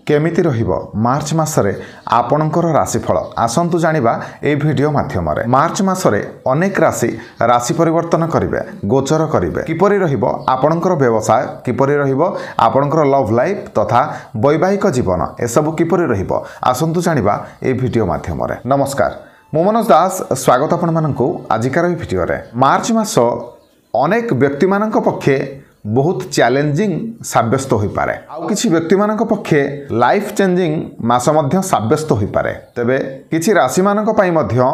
केमिति रहिबो मार्च मासरे आपणकर राशिफल आसंतु जानिबा ए वीडियो माध्यमरे। मार्च मासरे अनेक राशि राशि परिवर्तन करिवे, गोचर करिवे। किपरि रहिबो आपणकर व्यवसाय, किपरि रहिबो आपणकर लव लाइफ तथा वैवाहिक जीवन, ए सब किपरि रहिबो आसंतु जानिबा ए वीडियो माध्यमरे। नमस्कार, मु मनोज दास, स्वागत आपण माननकु आजिकार ए वीडियो रे। मार्च मास अनेक व्यक्ति माननक पक्षे बहुत चैलेंजिंग साब्यस्त हो पारे, आउ किछि व्यक्ति माननक पक्षे लाइफ चेंजिंग मास मध्य साब्यस्त हो पारे। तबे किछि राशि माननक पई मध्य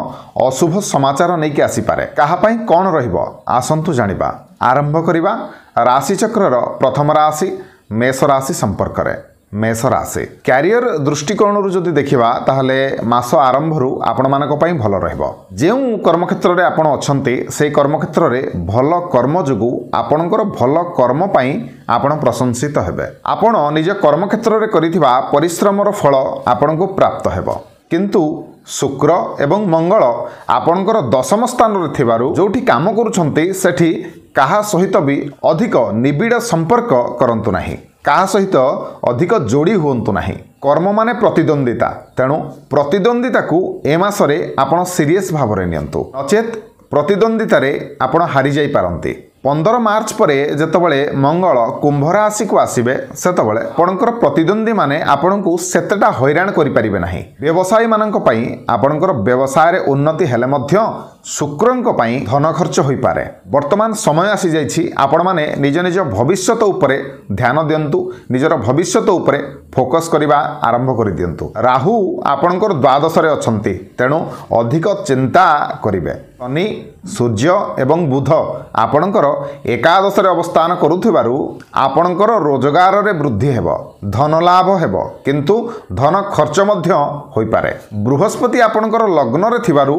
अशुभ समाचार नै कि आसी पारे। काहा पई कोन रहिबो आसंतु जानिबा। आरंभ करिबा राशि चक्रर प्रथम राशि मेष राशि संपर्क रे। मेष राशि क्यारियर दृष्टिकोण जदि देखिबा ताहले मास आरंभ रु आपण मानक पई भल रहइबो। जेउ कर्मक्षेत्र रे आपण अछंती से कर्मक्षेत्र रे भल कर्म जुगु आपणकर भल कर्म पई आपण प्रशंसित हेबे। आपण निज कर्मक्षेत्र रे करिथिबा परिश्रमर फल आपणको प्राप्त हेबो। किंतु शुक्र एवं मंगल आपणकर दशम स्थान रे थिबारु जोठी काम करूछंती सेठी काहा सहित भी अधिक निबिड़ संपर्क करंतु नाही, काहा सहित अधिक जोड़ी हुंतु नाही। कर्म माने प्रतिद्वंदिता, तेणु प्रतिद्वंदिता को ए मासरे आपण सीरियस भाव रे नियंतु, नचेत प्रतिद्वंदिता रे आपण हारि जाई पारंती। 15 मार्च परे जेतबळे मंगल कुंभ राशि को आसीबे सेतबळे आपणकर प्रतिद्वंदी माने आपणको सेतटा हैरान करि परिबे नाही। व्यवसायी माननक पई आपणकर व्यवसाय रे उन्नति हेले मध्य शुक्रंक पई धन खर्च होई पारे। वर्तमान समय आसी जाइछि, आपण माने निज निज भविष्यत उपरे ध्यान दियंतु, निजर भविष्यत उपरे फोकस करिबा आरंभ करि दियंतु। राहु आपणकर द्वादश रे अछंती, तेणु अधिक चिंता करिवे। शनि, सूर्य एवं बुध आपणकर एकादश रे अवस्थान करुथिबारु आपणकर रोजगार रे वृद्धि हेबो, धन लाभ हेबो, किंतु धन खर्च मध्य होई पारे। बृहस्पति आपणकर लग्न रे थिबारु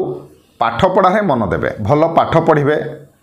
पाठ पढ़ा रे मन देबे, भल पाठ पढ़िबे,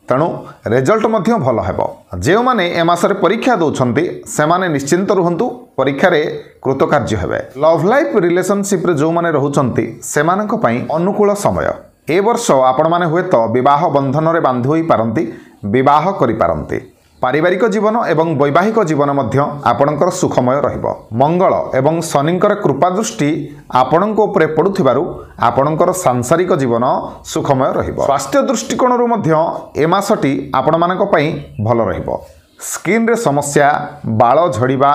तेणु रिजल्ट मध्य भल हेबो। जेउ माने ए मासरे परीक्षा दउछंती से माने निश्चिंत रहंतु, परीक्षा रे कृतकार्य हेबे। लव लाइफ रिलेशनशिप रे जो माने रहउछंती से मानक पई अनुकूल समय। ए वर्ष आपण माने हुए तो विवाह बंधन रे बांधि होई पारंती, विवाह करि पारंती। पारिवारिक जीवन एवं वैवाहिक जीवन मध्य आपणकर सुखमय रहिबो। मंगल एवं शनिकर कृपा दृष्टि आपणक उपरे पडुथिबारु आपणकर सांसारिक जीवन सुखमय रहिबो। स्वास्थ्य दृष्टिकोण रु मध्य ए मासटी आपण मानक पई भल रहिबो। स्किन रे समस्या, बाळ झड़िबा,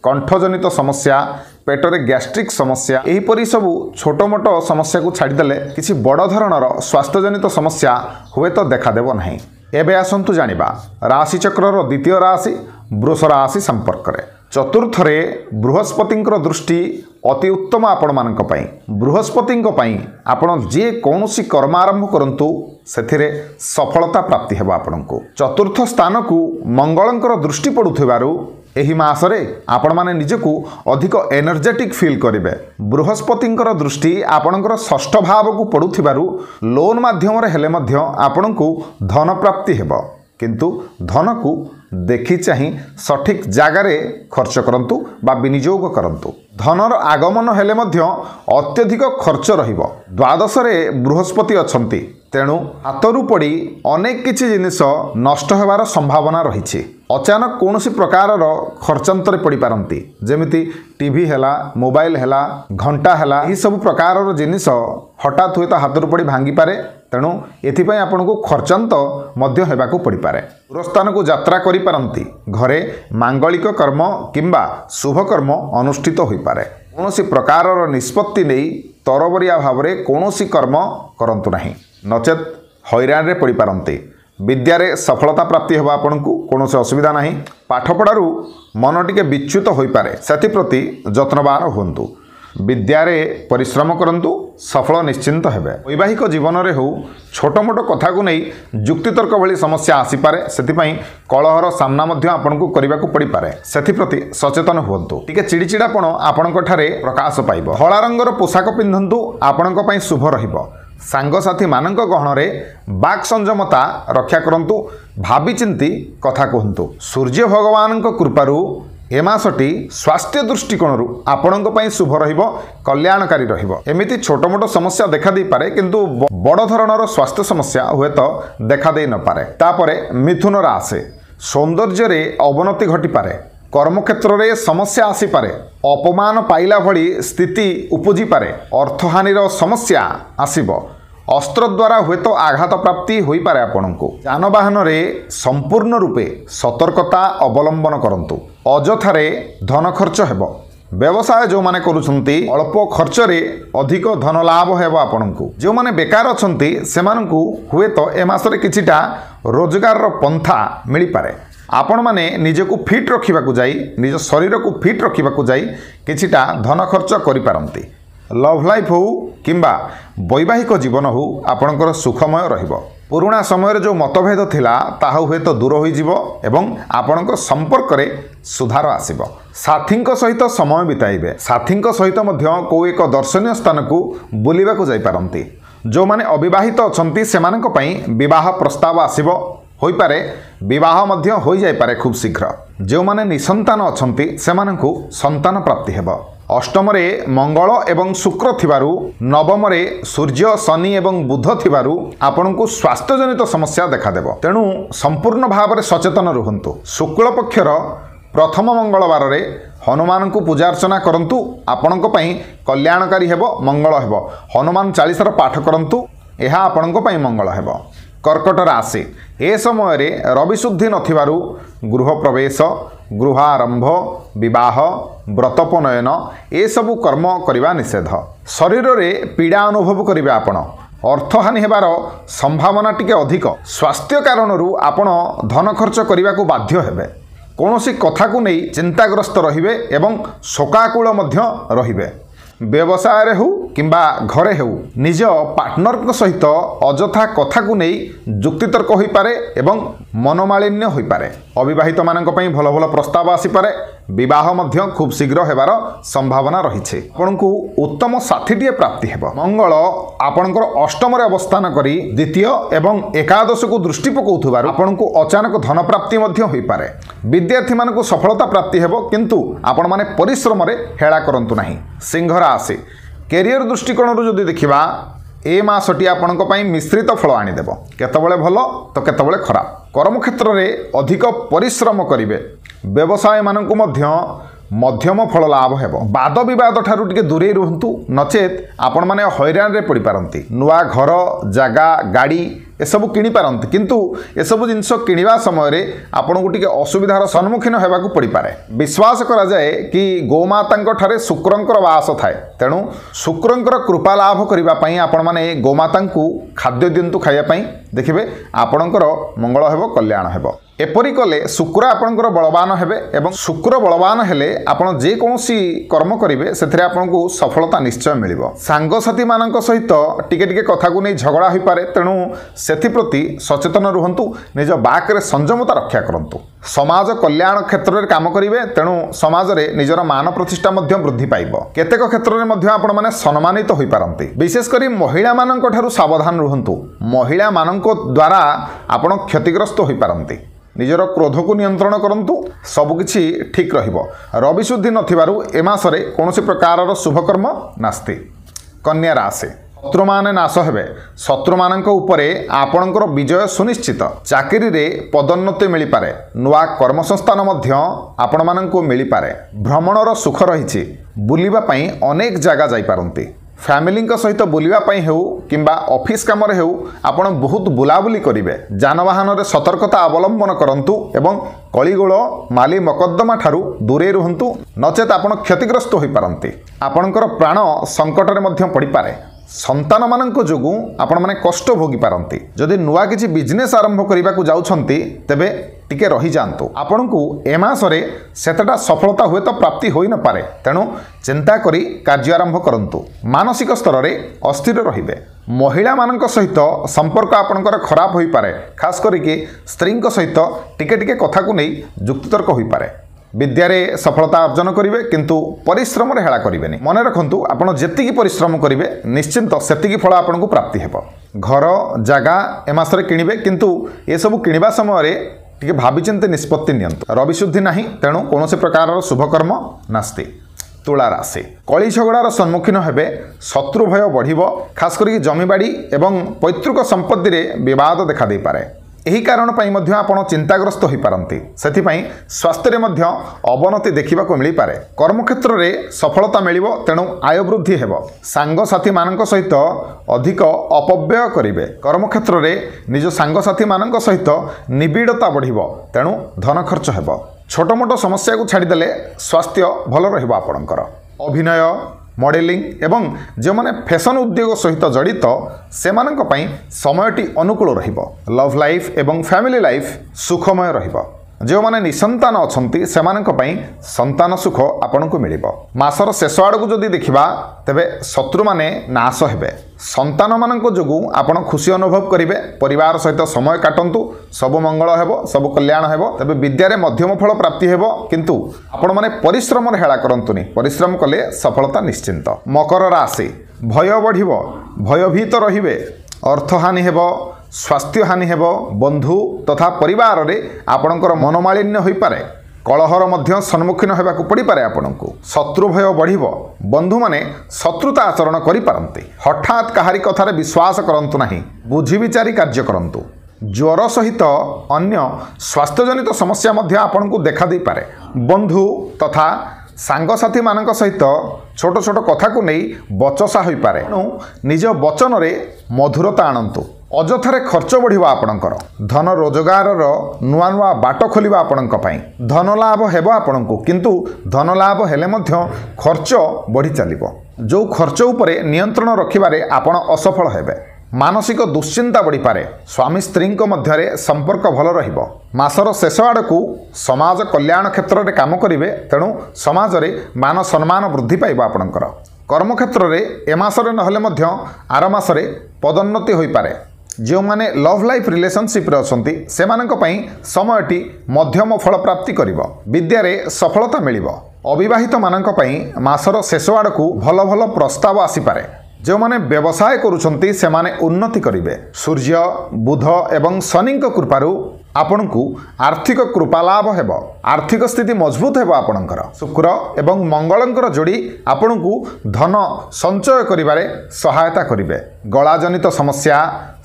कंठजनित समस्या, पेटरे गैस्ट्रिक समस्या, एहीपरि सबु छोट मोट समस्या को छाड़देले किछि बड़ धरणर स्वास्थ्यजनित समस्या हुए तो देखा देबो नाही। एबे आसंतु जानिबा राशि चक्रर द्वितीय राशि वृष राशि संपर्क रे। चतुर्थ रे बृहस्पतिंकर दृष्टि अति उत्तम आपण मानक पई। बृहस्पतिंक पई आपण जे कोनोसी कर्म आरंभ करंतु सेथिरे सफलता प्राप्ति हेबा। आपणको चतुर्थ स्थान को मंगलंकर दृष्टि पडुथिबारु एही मासरे आपण माने निजको अधिक एनर्जेटिक फील करिवे। बृहस्पतिंकर दृष्टि आपणकर षष्ठ भाव को पडुथिबारु लोन माध्यम रे हेले मध्य आपणको धन प्राप्ति हेबो, किंतु धन को देखि चाहि सठिक जागारे खर्च करंतु बा विनियोग करंतु। धनर आगमन हेले मध्य अत्यधिक खर्च रहिबो। द्वादश रे बृहस्पति अछंती, तेणु हातरू पड़ी अनेक किछि जिनिस नष्ट हेबार संभावना रहिछि। अचानक कोनोसी प्रकारर खर्चांतरे पड़ी पारंती, जेमिति टीवी हेला, मोबाइल हेला, घंटा हेला, ई सब प्रकारर जिनिस हठात हुए तो हातरू पड़ी भांगी पारे। तेणु एथिपई आपनको खर्चांत मध्य हेबाकू पड़ी पारे। दूरस्थान को यात्रा करि पारंती, घरे मांगलिक कर्म किंबा शुभ कर्म अनुष्ठित होई पारे। कोनोसी प्रकारर निष्पत्ति नै तरबरिया भावरे कोनोसी कर्म करंतु नाही, नचेत हैरान रे पड़ी पारंती। विद्यारे सफलता प्राप्ति हेबा, आपनकु कोनोसी असुविधा नाही। पाठपढ़ारू मन टिके विच्युत होई पारे, सेथि प्रति जत्नवान हुंतु। विद्यारे परिश्रम करंतु, सफल निश्चिंत हेबे। वैवाहिक जीवन रे हो छोट मोट कथा को नहीं जुक्तितर्क भली समस्या आसी पारे, सेथिपई कलहर सामना मध्य आपनकु करिबाकू पड़ी पारे, सेथि प्रति सचेतन हुंतु। टिके चिड़चिड़ापण आपनक ठारे प्रकाश पाइबो। धला रंगर पोशाक पिंधंतु, आपनक पई शुभ रहिबो। सांगसाथी मानक गहणरे बाक संयमता रक्षा करंतु, भाबी चिंती कथा कहंतु। सूर्य भगवानक कृपारू ए मासटी स्वास्थ्य दृष्टिकोण आपणक पई शुभ रहिबो, कल्याणकारी रहिबो। एमिति छोट मोट समस्या देखा दे पारे, किंतु बड़ धरणर स्वास्थ्य समस्या हुए तो देखा दे न पारे। तापरे मिथुन राशि सौंदर्य रे अवनति घटी पारे, कर्मक्षेत्र में समस्या आसीपे अपमान पाइला भली स्थिति उपजी पारे अर्थहानिर समस्या आसीब अस्त्र द्वारा हुए तो आघात प्राप्ति हो पारे आपण को जानवाहन में संपूर्ण रूपे सतर्कता अवलंबन करंतु अजथारे धन खर्च हेब व्यवसाय जो माने करूछंती अल्प खर्च रे अधिक धन लाभ हेब आपण को जो माने बेकार अछंती सेमानकु हुए तो ए मासरे किछिटा रोजगार पंथा मिली पारे आपण माने निजको फिट रखिबाकू जाई निज शरीर को फिट रखिबाकू जाई किछिटा धन खर्च करि पारंती लव लाइफ हो किंबा वैवाहिक जीवन हो आपणकर सुखमय रहिबो पुराना समय जो मतभेद थिला ताहा हुए तो दूर हो जीवो एवं आपणक संपर्क रे सुधार आसीबो साथींक सहित समय बिताइबे साथींक सहित मध्य को एक दर्शनीय स्थान को बुलिबा को जाई पारंती जो माने अविवाहित अछंती सेमानक पई विवाह प्रस्ताव आसीबो होई पारे विवाह मध्य होई जाई पारे खूब शीघ्र जो माने निसंतान अछंती सेमानकु संतान प्राप्ति हेबो अष्टम रे मंगल एवं शुक्र थिबारु नवम रे सूर्य शनि एवं बुध थिबारु आपनकु स्वास्थ्य जनित समस्या देखा देबो तेणु संपूर्ण भाव में सचेतन रुहंतु शुक्ल पक्षर प्रथम मंगलवार रे हनुमान को पूजा अर्चना करंतु आपनक पई कल्याणकारी हेबो मंगल हेबो हनुमान 40 पाठ करंतु एहा आपनक पई मंगल हेबो कर्कट राशि ए समय रे रवि शुद्धि नथिबारु गृह प्रवेश गृहारंभ विवाह व्रतोपनयन ए सबु कर्म करिबा निषेध शरीर रे पीड़ा अनुभव करिबे आपण अर्थहानि हेबार संभावना टिके अधिक स्वास्थ्य कारणरू आपण धन खर्च करने को बाध्य हेबे कौनसी कथा को नहीं चिंताग्रस्त रहिबे एवं शोकाकुल मध्य रहिबे व्यवसाय रे हो किंबा घरे हो निज पार्टनर सहित अजथा कथा को नहीं जुक्तितर्क हो पारे एवं मनोमालिन्य हो पारे अविवाहित मानक पई भल भल प्रस्ताव आसी पारे विवाह मध्य खूब शीघ्र हेबार संभावना रही आपको उत्तम साथीटीए प्राप्ति हेब मंगल आपणकर अष्टम अवस्थान करी द्वितीय एवं एकादश को दृष्टि पकाउथबार आपको अचानक धन प्राप्ति मध्य होई पारे विद्यार्थी मानक सफलता प्राप्ति हेब किंतु आपण माने परिश्रम रे हेळा करंतु नाही सिंह राशि कैरियर दृष्टिकोण जदि देखिबा ए मासटी आपणक पई मिश्रित फल आनीदेव केतबेले भल तो केतबेले खराब कर्मक्षेत्र रे अधिक परिश्रम करिवे व्यवसाय मानकु मध्य मध्यम फल लाभ हेब वाद विवाद ठारू टिके दूरे रुहंतु नचेत आपण माने हैरान रे पड़ी पारंती नुआ घर जागा गाड़ी एसबू किनी पारंती किंतु एसबू जिनस किनिबा समय रे आपन को टिके असुविधार सम्मुखीन हेबाकू पड़ी पारे विश्वास करा जाए कि गोमातांक ठारे शुक्रंकर वास थाए तेणु शुक्रंकर कृपा लाभ करिबा पई आपण माने गोमातांकू खाद्य दिंतु खाइया पई देखिबे आपणकर मंगल हेबो कल्याण हेबो एपरी कले शुक्र आपणकर बलवान हेबे एवं शुक्र बलवान हेले आपण जे कोनोसी कर्म करिवे सेथरे आपनको सफलता निश्चय मिलिबो सांगसाथी मानक सहित टिके टिके कथा को नै झगड़ा होई पारे तेणु सेथिप्रति सचेतन रुहंतु निज बाक रे संयमता रक्षा करंतु समाज कल्याण क्षेत्र रे काम करिवे तेणु समाज रे निजर मान प्रतिष्ठा मध्य वृद्धि पाइबो केतेक क्षेत्र रे मध्य आपण माने सम्मानित होई पारंती विशेष करी महिला मानक ठारू सावधान रुहंतु महिला मानक द्वारा आपण क्षतिग्रस्त होई पारंती निजर क्रोध को नियंत्रण करंतु सबकिछि ठीक रहिबो रवि शुद्धि नथिबारु ए मासरे कोनोसी प्रकारर शुभकर्म नास्ति कन्या राशि शत्रु माने नाश हेबे शत्रु मानक उपरे आपणकर विजय सुनिश्चित चाकरी रे पदोन्नति मिली पारे नुआ कर्म संस्थान मध्य आपण माननको मिली पारे भ्रमणर सुख रहिछि बुलिबा पई अनेक जागा जाई पारंती फैमिली सहित बुलिबा पई हेउ किंबा ऑफिस काम रे हेउ आपण बहुत बुलाबुली करिवे जानवाहन रे सतर्कता अवलंबन करंतु एवं कलिगोल माली मकद्दमा ठारू दूरे रुहंतु नचेत आपण क्षतिग्रस्त होई पारंती आपणकर प्राण संकट रे मध्य पड़ी पारे संतान मानक जोगु आपण माने कष्ट भोगी पारंती जदि नुआ किछि बिजनेस आरंभ करिबा को जाउछंती तेबे टिके रही जांतु आपनकु ए मासरे सेतटा सफलता हुए तो प्राप्ति होई न पारे तेणु चिंता करी कार्य आरंभ करंतु मानसिक स्तर रे अस्थिर रहिबे महिला मानक सहित संपर्क आपनकर खराब होई पारे खास करी कि स्त्रीक सहित टिके टिके कथा को नै जुक्तितर्क होई पारे विद्यारे सफलता अर्जन करिवे किंतु परिश्रम रे हेळा करिवेनी मने रखंतु आपण जेतिकी परिश्रम करिवे निश्चिंत सेतिकी फल आपनकु प्राप्ति हेबो घर जागा ए मासरे किनिबे किंतु ए सब किनिबा समय रे टिके भाबी चिंते निष्पत्ति नियंतु रवि शुद्धि नाही तेणु कोनोसी प्रकारर शुभकर्म नास्ति तुला राशि कली झगड़ार सम्मुखीन हेबे शत्रु भय बढ़िबो खास करी जमीबाड़ी एवं पैतृक संपत्ति रे विवाद देखा दे पारे ଏହି କାରଣ ପାଇଁ ମଧ୍ୟ ଆପଣ ଚିନ୍ତାଗ୍ରସ୍ତ ହୋଇପାରନ୍ତି। ସେଥିପାଇଁ ସ୍ୱାସ୍ଥ୍ୟରେ ମଧ୍ୟ ଅବନତି ଦେଖିବାକୁ ମିଳିପାରେ। କର୍ମକ୍ଷେତ୍ରରେ ସଫଳତା ମିଳିବ, ତେଣୁ ଆୟ ବୃଦ୍ଧି ହେବ। ସାଙ୍ଗସାଥୀମାନଙ୍କ ସହିତ ଅଧିକ ଅପବ୍ୟୟ କରିବେ। କର୍ମକ୍ଷେତ୍ରରେ ନିଜ ସାଙ୍ଗସାଥୀମାନଙ୍କ ସହିତ ନିବିଡ଼ତା ବଢ଼ିବ, ତେଣୁ ଧନ ଖର୍ଚ୍ଚ ହେବ। ଛୋଟ ମୋଟ ସମସ୍ୟାକୁ ଛାଡ଼ିଦେଲେ ସ୍ୱାସ୍ଥ୍ୟ ଭଲ ରହିବ ଆପଣଙ୍କର। ଅଭିନୟ, ମଡେଲିଂ ଏବଂ ଯେଉଁମାନେ ଫ୍ୟାସନ୍ ଉଦ୍ୟୋଗ ସହିତ ଜଡ଼ିତ ସେମାନଙ୍କ ପାଇଁ ସମୟଟି ଅନୁକୂଳ ରହିବ। ଲଭ୍ ଲାଇଫ୍ ଏବଂ ଫ୍ୟାମିଲି ଲାଇଫ୍ ସୁଖମୟ ରହିବ। ଯେଉଁମାନେ ନିଃସନ୍ତାନ ଅଛନ୍ତି ସେମାନଙ୍କ ପାଇଁ ସନ୍ତାନ ସୁଖ ଆପଣଙ୍କୁ ମିଳିବ। ମାସର ଶେଷ ଆଡ଼କୁ ଯଦି ଦେଖିବା ତେବେ ଶତ୍ରୁମାନେ ନାଶ ହେବେ। ସନ୍ତାନମାନଙ୍କ ଯୋଗୁଁ ଆପଣ ଖୁସି ଅନୁଭବ କରିବେ। ପରିବାର ସହିତ ସମୟ କାଟନ୍ତୁ, ସବୁ ମଙ୍ଗଳ ହେବ, ସବୁ କଲ୍ୟାଣ ହେବ। ତେବେ ବିଦ୍ୟାରେ ମଧ୍ୟମ ଫଳ ପ୍ରାପ୍ତି ହେବ, କିନ୍ତୁ ଆପଣମାନେ ପରିଶ୍ରମରେ ହେଳା କରନ୍ତୁନି। ପରିଶ୍ରମ କଲେ ସଫଳତା ନିଶ୍ଚିନ୍ତ। ମକର ରାଶି, ଭୟ ବଢ଼ିବ, ଭୟଭୀତ ରହିବେ, ଅର୍ଥହାନି ହେବ, ସ୍ୱାସ୍ଥ୍ୟହାନି ହେବ। ବନ୍ଧୁ ତଥା ପରିବାରରେ ଆପଣଙ୍କର ମନୋମାଳିନ୍ୟ ହୋଇପାରେ। କଳହର ମଧ୍ୟ ସମ୍ମୁଖୀନ ହେବାକୁ ପଡ଼ିପାରେ ଆପଣଙ୍କୁ। ଶତ୍ରୁ ଭୟ ବଢ଼ିବ। ବନ୍ଧୁମାନେ ଶତ୍ରୁତା ଆଚରଣ କରିପାରନ୍ତି। ହଠାତ୍ କାହାରି କଥାରେ ବିଶ୍ୱାସ କରନ୍ତୁ ନାହିଁ। ବୁଝି ବିଚାରି କାର୍ଯ୍ୟ କରନ୍ତୁ। ଜ୍ୱର ସହିତ ଅନ୍ୟ ସ୍ୱାସ୍ଥ୍ୟଜନିତ ସମସ୍ୟା ମଧ୍ୟ ଆପଣଙ୍କୁ ଦେଖାଦେଇପାରେ। ବନ୍ଧୁ ତଥା ସାଙ୍ଗସାଥୀମାନଙ୍କ ସହିତ ଛୋଟ ଛୋଟ କଥାକୁ ନେଇ ବଚସା ହୋଇପାରେ। ତେଣୁ ନିଜ ବଚନରେ ମଧୁରତା ଆଣନ୍ତୁ। ଅଯଥାରେ ଖର୍ଚ୍ଚ ବଢ଼ିବ ଆପଣଙ୍କର। ଧନ ରୋଜଗାରର ନୂଆ ନୂଆ ବାଟ ଖୋଲିବ ଆପଣଙ୍କ ପାଇଁ। ଧନ ଲାଭ ହେବ ଆପଣଙ୍କୁ, କିନ୍ତୁ ଧନ ଲାଭ ହେଲେ ମଧ୍ୟ ଖର୍ଚ୍ଚ ବଢ଼ି ଚାଲିବ। ଯେଉଁ ଖର୍ଚ୍ଚ ଉପରେ ନିୟନ୍ତ୍ରଣ ରଖିବାରେ ଆପଣ ଅସଫଳ ହେବେ। ମାନସିକ ଦୁଶ୍ଚିନ୍ତା ବଢ଼ିପାରେ। ସ୍ୱାମୀ ସ୍ତ୍ରୀଙ୍କ ମଧ୍ୟରେ ସମ୍ପର୍କ ଭଲ ରହିବ। ମାସର ଶେଷ ଆଡ଼କୁ ସମାଜ କଲ୍ୟାଣ କ୍ଷେତ୍ରରେ କାମ କରିବେ, ତେଣୁ ସମାଜରେ ମାନ ସମ୍ମାନ ବୃଦ୍ଧି ପାଇବ ଆପଣଙ୍କର। କର୍ମକ୍ଷେତ୍ରରେ ଏ ମାସରେ ନହେଲେ ମଧ୍ୟ ଆର ମାସରେ ପଦୋନ୍ନତି ହୋଇପାରେ। ଯେଉଁମାନେ ଲଭ୍ ଲାଇଫ୍ ରିଲେସନସିପ୍ରେ ଅଛନ୍ତି ସେମାନଙ୍କ ପାଇଁ ସମୟଟି ମଧ୍ୟମ ଫଳ ପ୍ରାପ୍ତି କରିବ। ବିଦ୍ୟାରେ ସଫଳତା ମିଳିବ। ଅବିବାହିତମାନଙ୍କ ପାଇଁ ମାସର ଶେଷ ଆଡ଼କୁ ଭଲ ଭଲ ପ୍ରସ୍ତାବ ଆସିପାରେ। ଯେଉଁମାନେ ବ୍ୟବସାୟ କରୁଛନ୍ତି ସେମାନେ ଉନ୍ନତି କରିବେ। ସୂର୍ଯ୍ୟ, ବୁଧ ଏବଂ ଶନିଙ୍କ କୃପାରୁ ଆପଣଙ୍କୁ ଆର୍ଥିକ କୃପାଲାଭ ହେବ। ଆର୍ଥିକ ସ୍ଥିତି ମଜବୁତ ହେବ ଆପଣଙ୍କର। ଶୁକ୍ର ଏବଂ ମଙ୍ଗଳଙ୍କର ଯୋଡ଼ି ଆପଣଙ୍କୁ ଧନ ସଞ୍ଚୟ କରିବାରେ ସହାୟତା କରିବେ। ଗଳାଜନିତ ସମସ୍ୟା,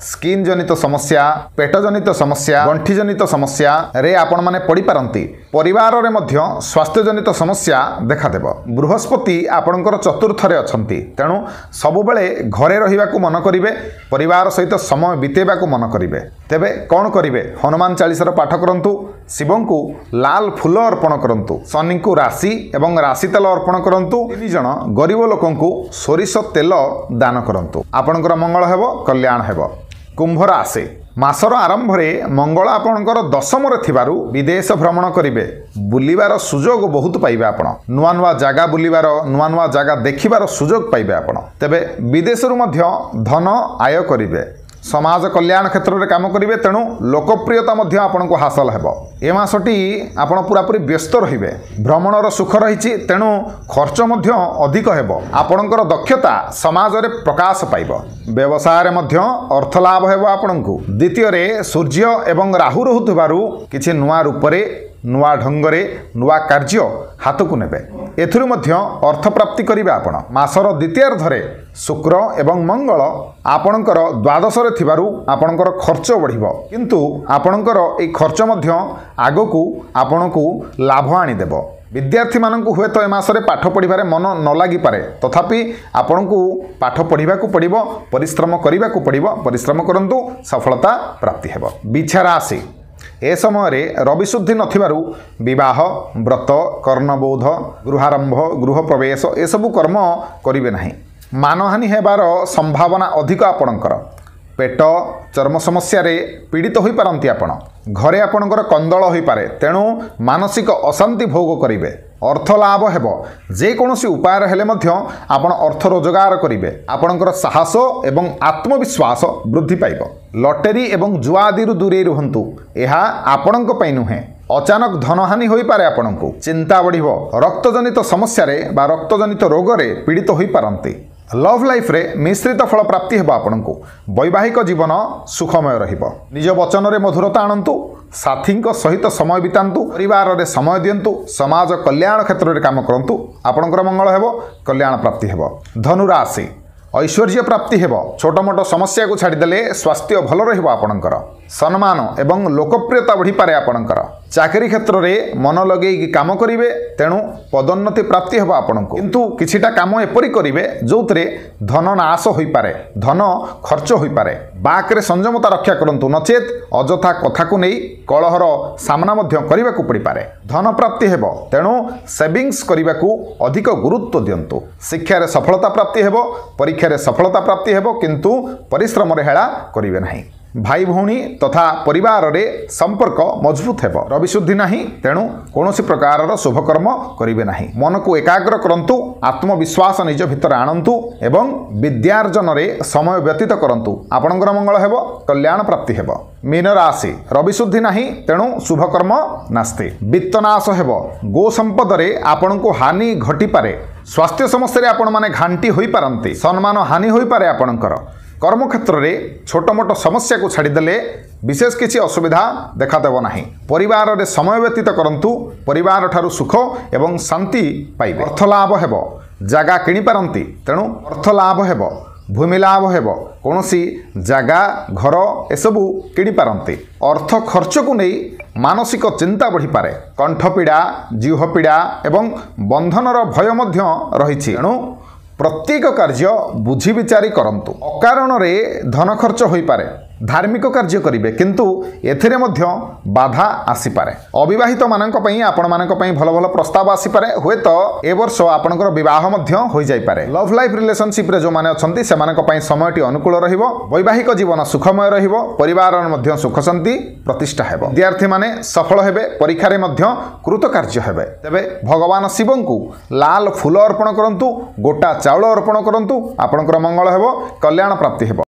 ସ୍କିନ୍ ଜନିତ ସମସ୍ୟା, ପେଟ ଜନିତ ସମସ୍ୟା, ଗଣ୍ଠି ଜନିତ ସମସ୍ୟାରେ ଆପଣମାନେ ପଡ଼ିପାରନ୍ତି। ପରିବାରରେ ମଧ୍ୟ ସ୍ୱାସ୍ଥ୍ୟଜନିତ ସମସ୍ୟା ଦେଖାଦେବ। ବୃହସ୍ପତି ଆପଣଙ୍କର ଚତୁର୍ଥରେ ଅଛନ୍ତି, ତେଣୁ ସବୁବେଳେ ଘରେ ରହିବାକୁ ମନ କରିବେ। ପରିବାର ସହିତ ସମୟ ବିତେଇବାକୁ ମନ କରିବେ। ତେବେ କ'ଣ କରିବେ? ହନୁମାନ ଚାଳିଶାର ପାଠ କରନ୍ତୁ। ଶିବଙ୍କୁ ଲାଲ ଫୁଲ ଅର୍ପଣ କରନ୍ତୁ। ଶନିଙ୍କୁ ରାଶି ଏବଂ ରାଶି ତେଲ ଅର୍ପଣ କରନ୍ତୁ। 3 ଜଣ ଗରିବ ଲୋକଙ୍କୁ ସୋରିଷ ତେଲ ଦାନ କରନ୍ତୁ। ଆପଣଙ୍କର ମଙ୍ଗଳ ହେବ, କଲ୍ୟାଣ ହେବ। କୁମ୍ଭ ରାଶି, ମାସର ଆରମ୍ଭରେ ମଙ୍ଗଳ ଆପଣଙ୍କର ଦଶମରେ ଥିବାରୁ ବିଦେଶ ଭ୍ରମଣ କରିବେ। ବୁଲିବାର ସୁଯୋଗ ବହୁତ ପାଇବେ ଆପଣ। ନୂଆ ନୂଆ ଜାଗା ବୁଲିବାର, ନୂଆ ନୂଆ ଜାଗା ଦେଖିବାର ସୁଯୋଗ ପାଇବେ ଆପଣ। ତେବେ ବିଦେଶରୁ ମଧ୍ୟ ଧନ ଆୟ କରିବେ। ସମାଜ କଲ୍ୟାଣ କ୍ଷେତ୍ରରେ କାମ କରିବେ, ତେଣୁ ଲୋକପ୍ରିୟତା ମଧ୍ୟ ଆପଣଙ୍କୁ ହାସଲ ହେବ। ଏ ମାସଟି ଆପଣ ପୁରାପୁରି ବ୍ୟସ୍ତ ରହିବେ। ଭ୍ରମଣର ସୁଖ ରହିଛି, ତେଣୁ ଖର୍ଚ୍ଚ ମଧ୍ୟ ଅଧିକ ହେବ। ଆପଣଙ୍କର ଦକ୍ଷତା ସମାଜରେ ପ୍ରକାଶ ପାଇବ। ବ୍ୟବସାୟରେ ମଧ୍ୟ ଅର୍ଥ ଲାଭ ହେବ ଆପଣଙ୍କୁ। ଦ୍ୱିତୀୟରେ ସୂର୍ଯ୍ୟ ଏବଂ ରାହୁ ରହୁଥିବାରୁ କିଛି ନୂଆ ରୂପରେ, ନୂଆ ଢଙ୍ଗରେ ନୂଆ କାର୍ଯ୍ୟ ହାତକୁ ନେବେ। ଏଥିରୁ ମଧ୍ୟ ଅର୍ଥ ପ୍ରାପ୍ତି କରିବେ ଆପଣ। ମାସର ଦ୍ୱିତୀୟାର୍ଦ୍ଧରେ ଶୁକ୍ର ଏବଂ ମଙ୍ଗଳ ଆପଣଙ୍କର ଦ୍ୱାଦଶରେ ଥିବାରୁ ଆପଣଙ୍କର ଖର୍ଚ୍ଚ ବଢ଼ିବ, କିନ୍ତୁ ଆପଣଙ୍କର ଏହି ଖର୍ଚ୍ଚ ମଧ୍ୟ ଆଗକୁ ଆପଣଙ୍କୁ ଲାଭ ଆଣିଦେବ। ବିଦ୍ୟାର୍ଥୀମାନଙ୍କୁ ହୁଏତ ଏ ମାସରେ ପାଠ ପଢ଼ିବାରେ ମନ ନ ଲାଗିପାରେ, ତଥାପି ଆପଣଙ୍କୁ ପାଠ ପଢ଼ିବାକୁ ପଡ଼ିବ, ପରିଶ୍ରମ କରିବାକୁ ପଡ଼ିବ। ପରିଶ୍ରମ କରନ୍ତୁ, ସଫଳତା ପ୍ରାପ୍ତି ହେବ। ବିଛା ରାଶି, ଏ ସମୟରେ ରବିଶୁଦ୍ଧି ନଥିବାରୁ ବିବାହ, ବ୍ରତ, କର୍ଣ୍ଣବୋଧ, ଗୃହାରମ୍ଭ, ଗୃହ ପ୍ରବେଶ ଏସବୁ କର୍ମ କରିବେ ନାହିଁ। ମାନହାନି ହେବାର ସମ୍ଭାବନା ଅଧିକ ଆପଣଙ୍କର। ପେଟ, ଚର୍ମ ସମସ୍ୟାରେ ପୀଡ଼ିତ ହୋଇପାରନ୍ତି ଆପଣ। ଘରେ ଆପଣଙ୍କର କନ୍ଦଳ ହୋଇପାରେ, ତେଣୁ ମାନସିକ ଅଶାନ୍ତି ଭୋଗ କରିବେ। ଅର୍ଥ ଲାଭ ହେବ। ଯେକୌଣସି ଉପାୟରେ ହେଲେ ମଧ୍ୟ ଆପଣ ଅର୍ଥ ରୋଜଗାର କରିବେ। ଆପଣଙ୍କର ସାହସ ଏବଂ ଆତ୍ମବିଶ୍ୱାସ ବୃଦ୍ଧି ପାଇବ। ଲଟେରୀ ଏବଂ ଜୁଆ ଆଦିରୁ ଦୂରେଇ ରୁହନ୍ତୁ। ଏହା ଆପଣଙ୍କ ପାଇଁ ନୁହେଁ। ଅଚାନକ ଧନହାନି ହୋଇପାରେ ଆପଣଙ୍କୁ। ଚିନ୍ତା ବଢ଼ିବ। ରକ୍ତଜନିତ ସମସ୍ୟାରେ ବା ରକ୍ତଜନିତ ରୋଗରେ ପୀଡ଼ିତ ହୋଇପାରନ୍ତି। ଲଭ୍ ଲାଇଫ୍ରେ ମିଶ୍ରିତ ଫଳ ପ୍ରାପ୍ତି ହେବ ଆପଣଙ୍କୁ। ବୈବାହିକ ଜୀବନ ସୁଖମୟ ରହିବ। ନିଜ ବଚନରେ ମଧୁରତା ଆଣନ୍ତୁ। ସାଥୀଙ୍କ ସହିତ ସମୟ ବିତାନ୍ତୁ। ପରିବାରରେ ସମୟ ଦିଅନ୍ତୁ। ସମାଜ କଲ୍ୟାଣ କ୍ଷେତ୍ରରେ କାମ କରନ୍ତୁ। ଆପଣଙ୍କର ମଙ୍ଗଳ ହେବ, କଲ୍ୟାଣ ପ୍ରାପ୍ତି ହେବ। ଧନୁ ରାଶି, ऐश्वर्य प्राप्ति हेब छोट मोट समस्या को छाड़देले स्वास्थ्य भल रहिबो आपणकर सम्मान एवं लोकप्रियता बढ़ी पारे आपणकर चाकरी क्षेत्र में मन लगे काम करेंगे तेणु पदोन्नति प्राप्ति हेब आपको किंतु किछिटा काम एपरी करेंगे जो धन नाश हो पारे धन खर्च हो पारे बाक्रे संयमता रक्षा करूँ नचेत अजथा कथा को नहीं कलहर सामना करने को पड़ पारे धन प्राप्ति हेब तेणु सेविंग्स करने को अधिक गुरुत्व दिंतु शिक्षा रे सफलता प्राप्ति हेब परीक्षा रे सफलता प्राप्ति हेब किंतु परिश्रम रे हेला करिवे नाही भाई भौणी तथा परिवार रे संपर्क मजबूत हेब रवि शुद्धि नाही तेणु कौनसी प्रकार शुभकर्म करिवे नाही मन को एकाग्र करंतु आत्मविश्वास निज भितर आणंतु एवं विद्यार्जन रे समय व्यतीत करंतु आपणकर मंगल हेब कल्याण प्राप्ति हेब मीन राशि रवि शुद्धि नाही तेणु शुभकर्म नास्ति वित्तनाश हेब गो संपद रे आपण को हानि घटी पारे स्वास्थ्य समस्या रे आपण माने घांटी होई पारंती सम्मान हानि होई पारे आपणकर कर्म क्षेत्र में छोट मोट समस्या को छाड़देले विशेष किसी असुविधा देखादेव नाही परिवार रे समय व्यतीत करंतु परिवार ठारू सुख एवं शांति पाइबे अर्थ लाभ हेब जागा किणी पारंती तेणु अर्थ लाभ हेब भूमि लाभ हेब कौनसी जागा घर एसबू किणी पारंती अर्थ खर्च को नहीं मानसिक चिंता बढ़ी पारे कंठपीड़ा जीव पीड़ा एवं बंधनर भय मध्य रहिछि तेणु प्रत्येक कार्य बुझी विचारी करंतु अकारण रे धन खर्च होई पारे धार्मिक कार्य करिवे किंतु एथिरे मध्य बाधा आसी पारे अविवाहित मानक पई आपण मानक पई भल भल प्रस्ताव आसी पारे होय तो ए वर्ष आपनकर विवाह मध्य होई जाई पारे लव लाइफ रिलेशनशिप रे जो माने अछंती से मानक पई समयटी अनुकूल रहिबो वैवाहिक जीवन सुखमय रहिबो परिवार मध्य सुख शांति प्रतिष्ठा हेबो विद्यार्थी माने सफल हेबे परीक्षा रे मध्य कृतकार्य हेबे तबे भगवान शिवं को लाल फूल अर्पण करंतु गोटा चाउल अर्पण करंतु आपनकर मंगल हेबो कल्याण प्राप्ति हेबो।